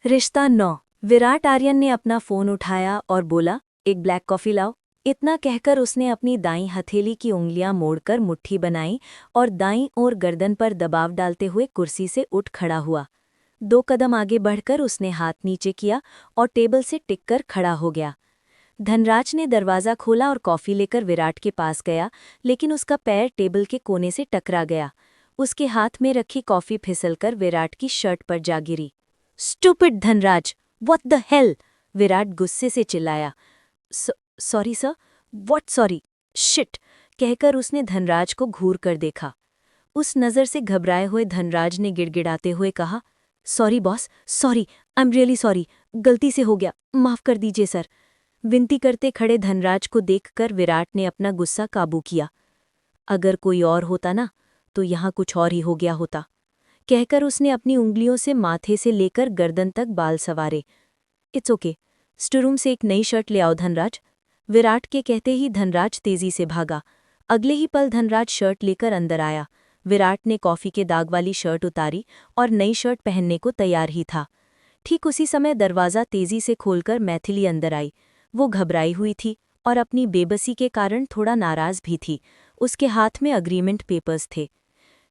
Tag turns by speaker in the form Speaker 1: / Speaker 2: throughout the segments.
Speaker 1: रिश्ता 9। विराट आर्यन ने अपना फोन उठाया और बोला, एक ब्लैक कॉफी लाओ। इतना कहकर उसने अपनी दाईं हथेली की उंगलियां मोड़कर मुट्ठी बनाई और दाईं ओर गर्दन पर दबाव डालते हुए कुर्सी से उठ खड़ा हुआ। 2 कदम आगे बढ़कर उसने हाथ नीचे किया और टेबल से टिककर खड़ा हो गया। धनराज ने दरवाज़ा खोला और कॉफ़ी लेकर विराट के पास गया, लेकिन उसका पैर टेबल के कोने से टकरा गया। उसके हाथ में रखी कॉफ़ी फिसलकर विराट की शर्ट पर जा गिरी। Stupid Dhanraj, what the hell! Virat गुस्से से चिल्लाया। Sorry sir. What sorry? Shit! कहकर उसने धनराज को घूर कर देखा। उस नज़र से घबराए हुए धनराज ने गिड़गिड़ाते हुए कहा, sorry boss, sorry, I am really sorry, गलती से हो गया, माफ़ कर दीजिए सर। विनती करते खड़े धनराज को देखकर विराट ने अपना गुस्सा काबू किया। अगर कोई और होता ना, तो यहाँ कुछ और ही हो गया होता, कहकर उसने अपनी उंगलियों से माथे से लेकर गर्दन तक बाल सवारे। इट्स ओके, स्टोरूम से एक नई शर्ट ले आओ धनराज। विराट के कहते ही धनराज तेजी से भागा। अगले ही पल धनराज शर्ट लेकर अंदर आया। विराट ने कॉफ़ी के दाग वाली शर्ट उतारी और नई शर्ट पहनने को तैयार ही था। ठीक उसी समय दरवाज़ा तेजी से खोलकर मैथिली अंदर आई। वो घबराई हुई थी और अपनी बेबसी के कारण थोड़ा नाराज़ भी थी। उसके हाथ में अग्रीमेंट पेपर्स थे।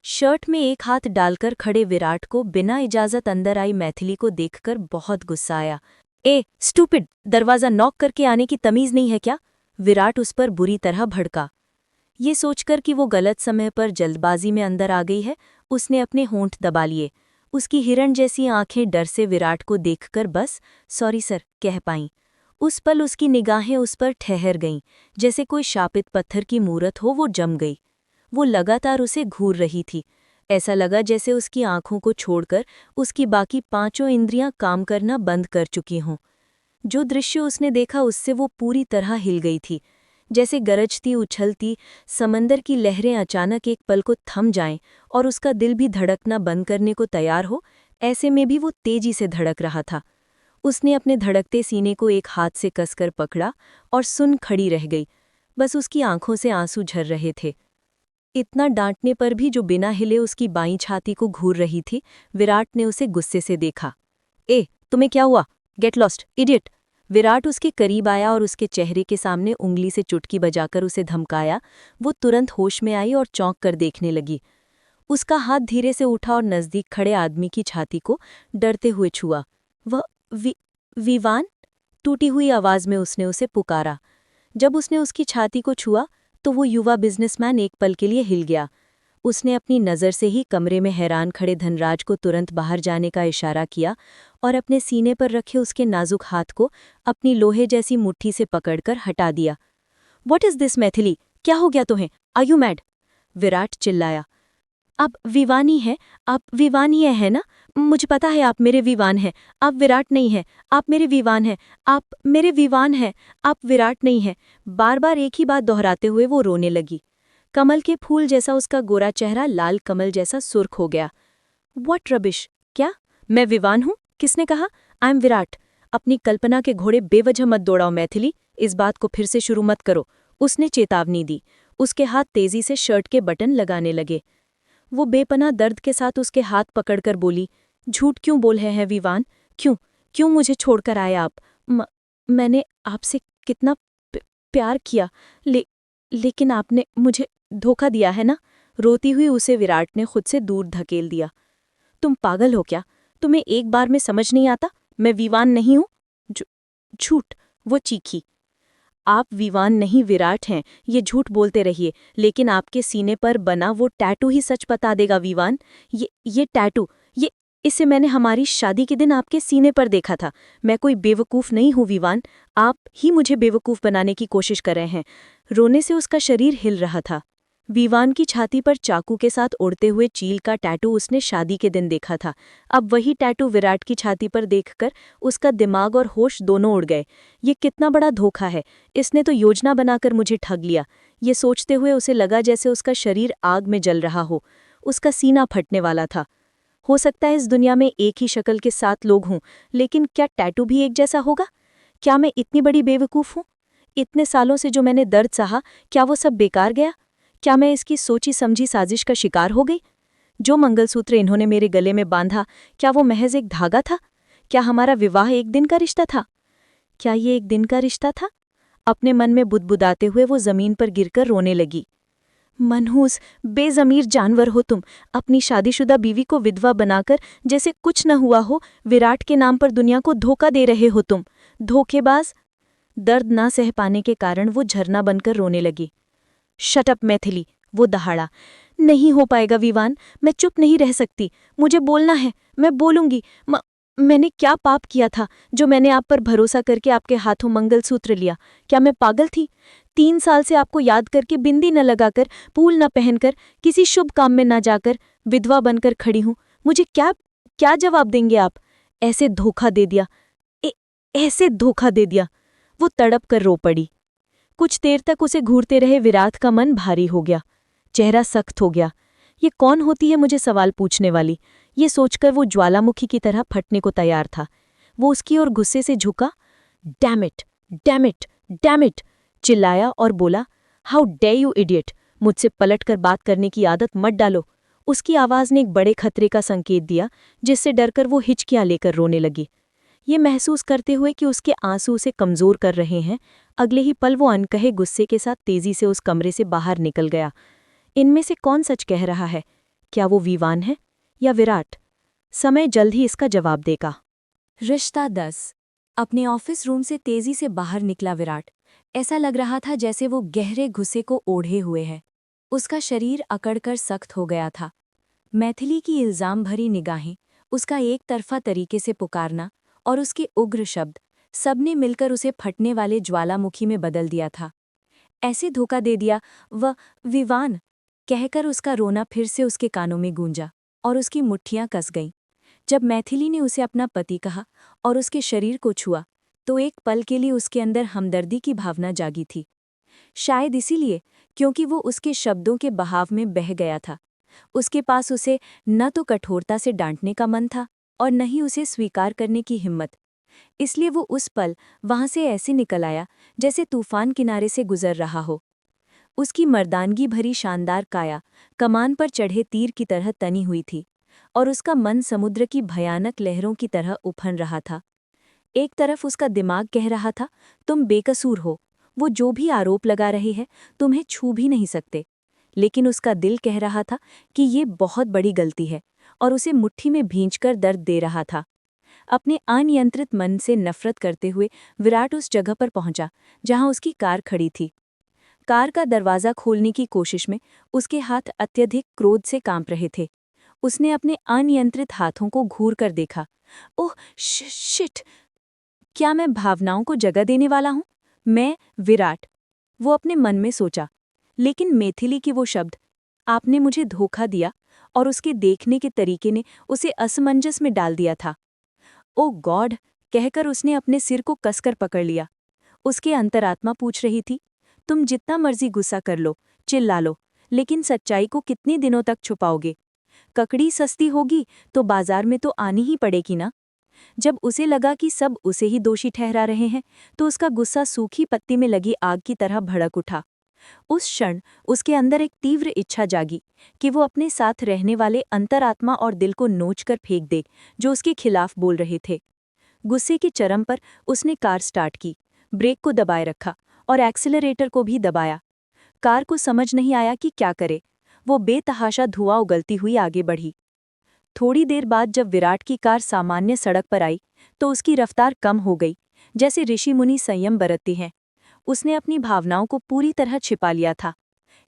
Speaker 1: शर्ट में एक हाथ डालकर खड़े विराट को बिना इजाज़त अंदर आई मैथिली को देखकर बहुत गुस्सा आया। ए स्टूपिड, दरवाज़ा नॉक करके आने की तमीज़ नहीं है क्या? विराट उस पर बुरी तरह भड़का। ये सोचकर कि वो गलत समय पर जल्दबाजी में अंदर आ गई है, उसने अपने होंठ दबा लिए। उसकी हिरण जैसी आंखें डर से विराट को देखकर बस सॉरी सर कह पाईं। उस पल उसकी निगाहें उस पर ठहर गईं, जैसे कोई शापित पत्थर की मूरत हो वो जम गई। वो लगातार उसे घूर रही थी। ऐसा लगा जैसे उसकी आंखों को छोड़कर उसकी बाकी 5 इंद्रियां काम करना बंद कर चुकी हों। जो दृश्य उसने देखा उससे वो पूरी तरह हिल गई थी, जैसे गरजती उछलती समंदर की लहरें अचानक एक पल को थम जाएं और उसका दिल भी धड़कना बंद करने को तैयार हो। ऐसे में भी वो तेजी से धड़क रहा था। उसने अपने धड़कते सीने को एक हाथ से कसकर पकड़ा और सुन खड़ी रह गई। बस उसकी आंखों से आंसू झर रहे थे। इतना डांटने पर भी जो बिना हिले उसकी बाईं छाती को घूर रही थी। विराट ने उसे गुस्से से देखा। ए, तुम्हें क्या हुआ? Get lost, idiot! विराट उसके करीब आया और उसके चेहरे के सामने उंगली से चुटकी बजाकर उसे धमकाया। वो तुरंत होश में आई और चौंक कर देखने लगी। उसका हाथ धीरे से उठा और नज़दीक खड़े आदमी की छाती को डरते हुए छुआ। वह विवान? टूटी हुई आवाज़ में उसने उसे पुकारा। जब उसने उसकी छाती को छुआ तो वो युवा बिजनेसमैन एक पल के लिए हिल गया। उसने अपनी नज़र से ही कमरे में हैरान खड़े धनराज को तुरंत बाहर जाने का इशारा किया और अपने सीने पर रखे उसके नाजुक हाथ को अपनी लोहे जैसी मुट्ठी से पकड़कर हटा दिया। What is this Maithili? क्या हो गया तुम्हें? Are you mad? विराट चिल्लाया। आप विवानी हैं, आप विवानीय हैं ना? मुझे पता है आप मेरे विवान हैं। आप विराट नहीं हैं, आप मेरे विवान हैं। आप मेरे विवान हैं, आप विराट नहीं हैं। बार बार एक ही बात दोहराते हुए वो रोने लगी। कमल के फूल जैसा उसका गोरा चेहरा लाल कमल जैसा सुर्ख हो गया। What rubbish! क्या मैं विवान हूँ? किसने कहा? I am Virat. अपनी कल्पना के घोड़े बेवजह मत दौड़ाओ मैथिली, इस बात को फिर से शुरू मत करो, उसने चेतावनी दी। उसके हाथ तेजी से शर्ट के बटन लगाने लगे। वो बेपनाह दर्द के साथ उसके हाथ पकड़कर बोली, झूठ क्यों बोल रहे हैं विवान? क्यों क्यों मुझे छोड़कर आए आप? मैंने आपसे कितना प्यार किया, लेकिन आपने मुझे धोखा दिया है ना? रोती हुई उसे विराट ने खुद से दूर धकेल दिया। तुम पागल हो क्या? तुम्हें एक बार में समझ नहीं आता? मैं विवान नहीं हूँ। झूठ! वो चीखी। आप विवान नहीं विराट हैं, ये झूठ बोलते रहिए, लेकिन आपके सीने पर बना वो टैटू ही सच बता देगा विवान। ये टैटू, ये इसे मैंने हमारी शादी के दिन आपके सीने पर देखा था। मैं कोई बेवकूफ़ नहीं हूँ विवान, आप ही मुझे बेवकूफ़ बनाने की कोशिश कर रहे हैं। रोने से उसका शरीर हिल रहा था। विवान की छाती पर चाकू के साथ उड़ते हुए चील का टैटू उसने शादी के दिन देखा था। अब वही टैटू विराट की छाती पर देखकर उसका दिमाग और होश दोनों उड़ गए। ये कितना बड़ा धोखा है! इसने तो योजना बनाकर मुझे ठग लिया। ये सोचते हुए उसे लगा जैसे उसका शरीर आग में जल रहा हो। उसका सीना फटने वाला था। हो सकता है इस दुनिया में एक ही शक्ल के 7 लोग हों, लेकिन क्या टैटू भी एक जैसा होगा? क्या मैं इतनी बड़ी बेवकूफ़ हूँ? इतने सालों से जो मैंने दर्द सहा, क्या वो सब बेकार गया? क्या मैं इसकी सोची समझी साजिश का शिकार हो गई? जो मंगलसूत्र इन्होंने मेरे गले में बांधा, क्या वो महज एक धागा था? क्या हमारा विवाह एक दिन का रिश्ता था? क्या ये एक दिन का रिश्ता था? अपने मन में बुदबुदाते हुए वो जमीन पर गिरकर रोने लगी। मनहूस, बेजमीर जानवर हो तुम, अपनी शादीशुदा बीवी को विधवा बनाकर जैसे कुछ न हुआ हो विराट के नाम पर दुनिया को धोखा दे रहे हो तुम, धोखेबाज। दर्द ना सह पाने के कारण वो झरना बनकर रोने लगी। शट अप मैथिली, वो दहाड़ा। नहीं हो पाएगा विवान, मैं चुप नहीं रह सकती, मुझे बोलना है, मैं बोलूंगी। मैंने क्या पाप किया था जो मैंने आप पर भरोसा करके आपके हाथों मंगलसूत्र लिया? क्या मैं पागल थी? 3 साल से आपको याद करके बिंदी न लगाकर, फूल न पहनकर, किसी शुभ काम में न जाकर विधवा बनकर खड़ी हूं। मुझे क्या क्या जवाब देंगे आप? ऐसे धोखा दे दिया, ऐसे धोखा दे दिया। वो तड़प कर रो पड़ी। कुछ देर तक उसे घूरते रहे विराट का मन भारी हो गया, चेहरा सख्त हो गया। ये कौन होती है मुझे सवाल पूछने वाली? ये सोचकर वो ज्वालामुखी की तरह फटने को तैयार था। वो उसकी ओर गुस्से से झुका। Damn it, damn it, damn it, चिल्लाया और बोला, हाउ डे यू इडियट, मुझसे पलटकर बात करने की आदत मत डालो। उसकी आवाज़ ने एक बड़े खतरे का संकेत दिया, जिससे डरकर वो हिचकियां लेकर रोने लगी। ये महसूस करते हुए कि उसके आंसू उसे कमज़ोर कर रहे हैं, अगले ही पल वो अनकहे गुस्से के साथ तेजी से उस कमरे से बाहर निकल गया। इनमें से कौन सच कह रहा है? क्या वो विवान है या विराट? समय जल्द ही इसका जवाब देगा। रिश्ता 10। अपने ऑफिस रूम से तेजी से बाहर निकला विराट। ऐसा लग रहा था जैसे वो गहरे गुस्से को ओढ़े हुए है। उसका शरीर अकड़कर सख्त हो गया था। मैथिली की इल्जाम भरी निगाहें, उसका एक तरफा तरीके से पुकारना और उसके उग्र शब्द, सबने मिलकर उसे फटने वाले ज्वालामुखी में बदल दिया था। ऐसे धोखा दे दिया, विवान कहकर उसका रोना फिर से उसके कानों में गूंजा और उसकी मुट्ठियां कस गईं। जब मैथिली ने उसे अपना पति कहा और उसके शरीर को छुआ, तो एक पल के लिए उसके अंदर हमदर्दी की भावना जागी थी। शायद इसीलिए, क्योंकि वो उसके शब्दों के बहाव में बह गया था। उसके पास उसे न तो कठोरता से डांटने का मन था और न ही उसे स्वीकार करने की हिम्मत। इसलिए वो उस पल वहां से ऐसे निकल आया जैसे तूफान किनारे से गुजर रहा हो। उसकी मर्दानगी भरी शानदार काया कमान पर चढ़े तीर की तरह तनी हुई थी और उसका मन समुद्र की भयानक लहरों की तरह उफन रहा था। एक तरफ उसका दिमाग कह रहा था, तुम बेकसूर हो, वो जो भी आरोप लगा रहे हैं तुम्हें छू भी नहीं सकते। लेकिन उसका दिल कह रहा था कि ये बहुत बड़ी गलती है और उसे मुट्ठी में भींचकर दर्द दे रहा था। अपने अनियंत्रित मन से नफरत करते हुए विराट उस जगह पर पहुंचा जहां उसकी कार खड़ी थी। कार का दरवाज़ा खोलने की कोशिश में उसके हाथ अत्यधिक क्रोध से कांप रहे थे। उसने अपने अनियंत्रित हाथों को घूर कर देखा। Oh shit! क्या मैं भावनाओं को जगह देने वाला हूँ? मैं विराट, वो अपने मन में सोचा। लेकिन मैथिली की वो शब्द, आपने मुझे धोखा दिया, और उसके देखने के तरीके ने उसे असमंजस में डाल दिया था। ओ गॉड! कहकर उसने अपने सिर को कसकर पकड़ लिया। उसके अंतरात्मा पूछ रही थी, तुम जितना मर्जी गुस्सा कर लो, चिल्ला लो, लेकिन सच्चाई को कितने दिनों तक छुपाओगे? ककड़ी सस्ती होगी तो बाजार में तो आनी ही पड़ेगी ना। जब उसे लगा कि सब उसे ही दोषी ठहरा रहे हैं, तो उसका गुस्सा सूखी पत्ती में लगी आग की तरह भड़क उठा। उस क्षण उसके अंदर एक तीव्र इच्छा जागी कि वो अपने साथ रहने वाले अंतरात्मा और दिल को नोचकर फेंक दे, जो उसके खिलाफ बोल रहे थे। गुस्से के चरम पर उसने कार स्टार्ट की, ब्रेक को दबाए रखा और एक्सीलरेटर को भी दबाया। कार को समझ नहीं आया कि क्या करे। वो बेतहाशा धुआं उगलती हुई आगे बढ़ी। थोड़ी देर बाद जब विराट की कार सामान्य सड़क पर आई, तो उसकी रफ्तार कम हो गई, जैसे ऋषि मुनि संयम बरतते हैं। उसने अपनी भावनाओं को पूरी तरह छिपा लिया था।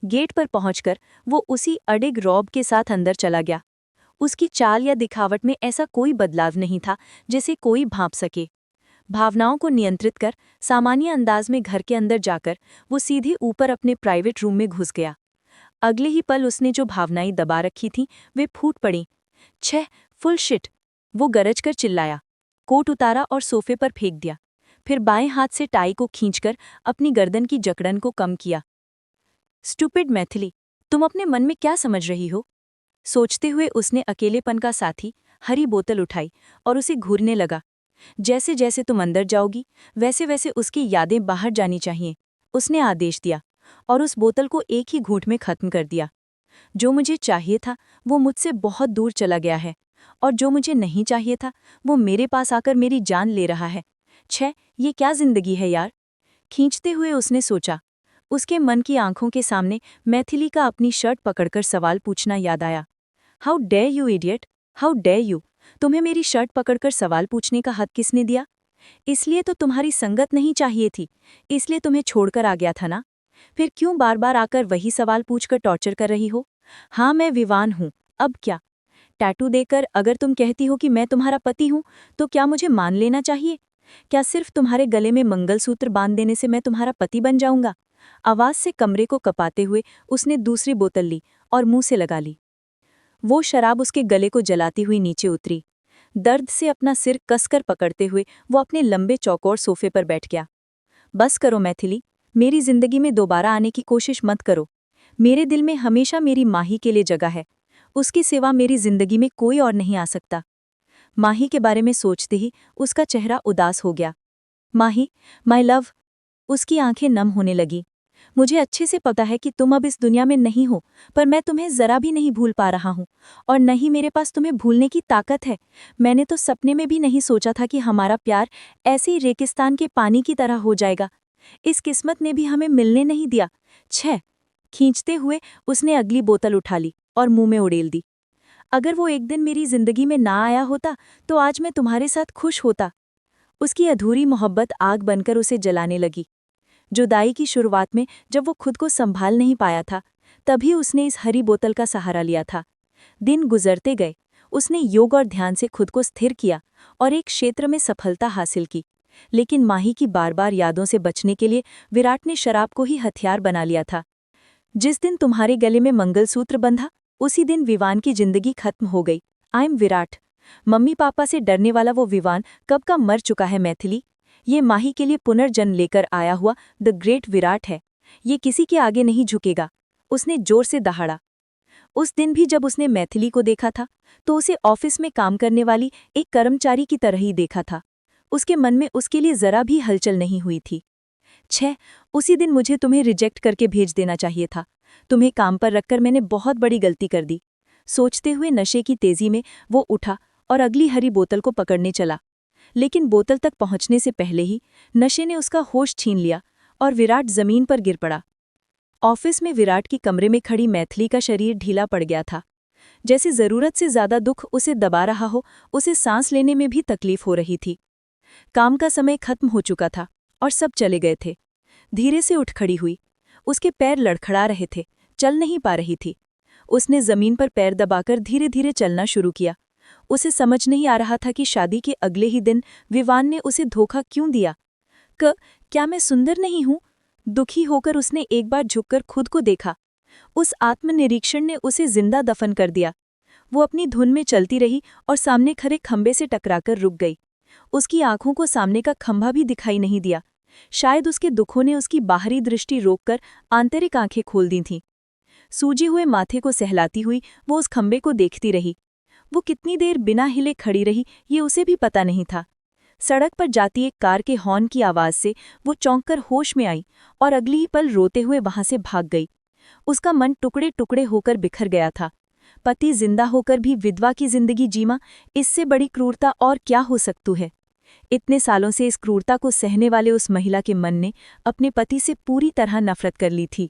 Speaker 1: गेट पर पहुंचकर वो उसी अडिग रौब के साथ अंदर चला गया। उसकी चाल या दिखावट में ऐसा कोई बदलाव नहीं था जिसे कोई भांप सके। भावनाओं को नियंत्रित कर सामान्य अंदाज में घर के अंदर जाकर वो सीधे ऊपर अपने प्राइवेट रूम में घुस गया। अगले ही पल उसने जो भावनाएं दबा रखी थीं वे फूट पड़ीं। छह, फुल शिट! वो गरजकर चिल्लाया, कोट उतारा और सोफे पर फेंक दिया। फिर बाएं हाथ से टाई को खींचकर अपनी गर्दन की जकड़न को कम किया। स्टूपिड मैथिली, तुम अपने मन में क्या समझ रही हो? सोचते हुए उसने अकेलेपन का साथी हरी बोतल उठाई और उसे घूरने लगा। जैसे जैसे तुम अंदर जाओगी, वैसे वैसे उसकी यादें बाहर जानी चाहिए, उसने आदेश दिया और उस बोतल को एक ही घूंट में खत्म कर दिया। जो मुझे चाहिए था वो मुझसे बहुत दूर चला गया है और जो मुझे नहीं चाहिए था वो मेरे पास आकर मेरी जान ले रहा है। छः, ये क्या जिंदगी है यार। खींचते हुए उसने सोचा। उसके मन की आंखों के सामने मैथिली का अपनी शर्ट पकड़कर सवाल पूछना याद आया। How dare you idiot, how dare you. तुम्हें मेरी शर्ट पकड़कर सवाल पूछने का हक किसने दिया? इसलिए तो तुम्हारी संगत नहीं चाहिए थी, इसलिए तुम्हें छोड़कर आ गया था ना। फिर क्यों बार बार आकर वही सवाल पूछकर टॉर्चर कर रही हो? हाँ, मैं विवान हूँ, अब क्या? टैटू देकर अगर तुम कहती हो कि मैं तुम्हारा पति हूँ, तो क्या मुझे मान लेना चाहिए? क्या सिर्फ तुम्हारे गले में मंगलसूत्र बांध देने से मैं तुम्हारा पति बन जाऊंगा? आवाज से कमरे को कपाते हुए उसने दूसरी बोतल ली और मुंह से लगा ली। वो शराब उसके गले को जलाती हुई नीचे उतरी। दर्द से अपना सिर कसकर पकड़ते हुए वो अपने लंबे चौकोर सोफे पर बैठ गया। बस करो मैथिली, मेरी जिंदगी में दोबारा आने की कोशिश मत करो। मेरे दिल में हमेशा मेरी माही के लिए जगह है, उसकी सिवा मेरी जिंदगी में कोई और नहीं आ सकता। माही के बारे में सोचते ही उसका चेहरा उदास हो गया। माही, माय लव। उसकी आंखें नम होने लगी। मुझे अच्छे से पता है कि तुम अब इस दुनिया में नहीं हो, पर मैं तुम्हें जरा भी नहीं भूल पा रहा हूँ, और न ही मेरे पास तुम्हें भूलने की ताकत है। मैंने तो सपने में भी नहीं सोचा था कि हमारा प्यार ऐसे ही रेगिस्तान के पानी की तरह हो जाएगा। इस किस्मत ने भी हमें मिलने नहीं दिया। छः। खींचते हुए उसने अगली बोतल उठा ली और मुंह में उड़ेल दी। अगर वो एक दिन मेरी जिंदगी में ना आया होता तो आज मैं तुम्हारे साथ खुश होता। उसकी अधूरी मोहब्बत आग बनकर उसे जलाने लगी। जुदाई की शुरुआत में जब वो खुद को संभाल नहीं पाया था, तभी उसने इस हरी बोतल का सहारा लिया था। दिन गुजरते गए, उसने योग और ध्यान से खुद को स्थिर किया और एक क्षेत्र में सफलता हासिल की। लेकिन माही की बार बार यादों से बचने के लिए विराट ने शराब को ही हथियार बना लिया था। जिस दिन तुम्हारे गले में मंगलसूत्र बंधा, उसी दिन विवान की जिंदगी खत्म हो गई। I am Virat. Mummy papa से डरने वाला वो विवान कब का मर चुका है मैथिली। ये माही के लिए पुनर्जन्म लेकर आया हुआ द ग्रेट विराट है। ये किसी के आगे नहीं झुकेगा। उसने जोर से दहाड़ा। उस दिन भी जब उसने मैथिली को देखा था तो उसे ऑफिस में काम करने वाली एक कर्मचारी की तरह ही देखा था। उसके मन में उसके लिए जरा भी हलचल नहीं हुई थी। छः, उसी दिन मुझे तुम्हें रिजेक्ट करके भेज देना चाहिए था। तुम्हें काम पर रखकर मैंने बहुत बड़ी गलती कर दी। सोचते हुए नशे की तेजी में वो उठा और अगली हरी बोतल को पकड़ने चला। लेकिन बोतल तक पहुंचने से पहले ही नशे ने उसका होश छीन लिया और विराट जमीन पर गिर पड़ा। ऑफिस में विराट की कमरे में खड़ी मैथिली का शरीर ढीला पड़ गया था। जैसे जरूरत से ज्यादा दुख उसे दबा रहा हो, उसे सांस लेने में भी तकलीफ हो रही थी। काम का समय खत्म हो चुका था और सब चले गए थे। धीरे से उठ खड़ी हुई। उसके पैर लड़खड़ा रहे थे, चल नहीं पा रही थी। उसने जमीन पर पैर दबाकर धीरे धीरे चलना शुरू किया। उसे समझ नहीं आ रहा था कि शादी के अगले ही दिन विवान ने उसे धोखा क्यों दिया। क्या मैं सुंदर नहीं हूं? दुखी होकर उसने एक बार झुककर खुद को देखा। उस आत्मनिरीक्षण ने उसे जिंदा दफन कर दिया। वो अपनी धुन में चलती रही और सामने खड़े खंबे से टकराकर रुक गई। उसकी आंखों को सामने का खंभा भी दिखाई नहीं दिया। शायद उसके दुखों ने उसकी बाहरी दृष्टि रोककर आंतरिक आंखें खोल दी थीं। सूजे हुए माथे को सहलाती हुई वो उस खंबे को देखती रही। वो कितनी देर बिना हिले खड़ी रही ये उसे भी पता नहीं था। सड़क पर जाती एक कार के हॉर्न की आवाज से वो चौंककर होश में आई और अगली ही पल रोते हुए वहां से भाग गई। उसका मन टुकड़े टुकड़े होकर बिखर गया था। पति जिंदा होकर भी विधवा की जिंदगी जीना, इससे बड़ी क्रूरता और क्या हो सकती है। इतने सालों से इस क्रूरता को सहने वाले उस महिला के मन ने अपने पति से पूरी तरह नफरत कर ली थी।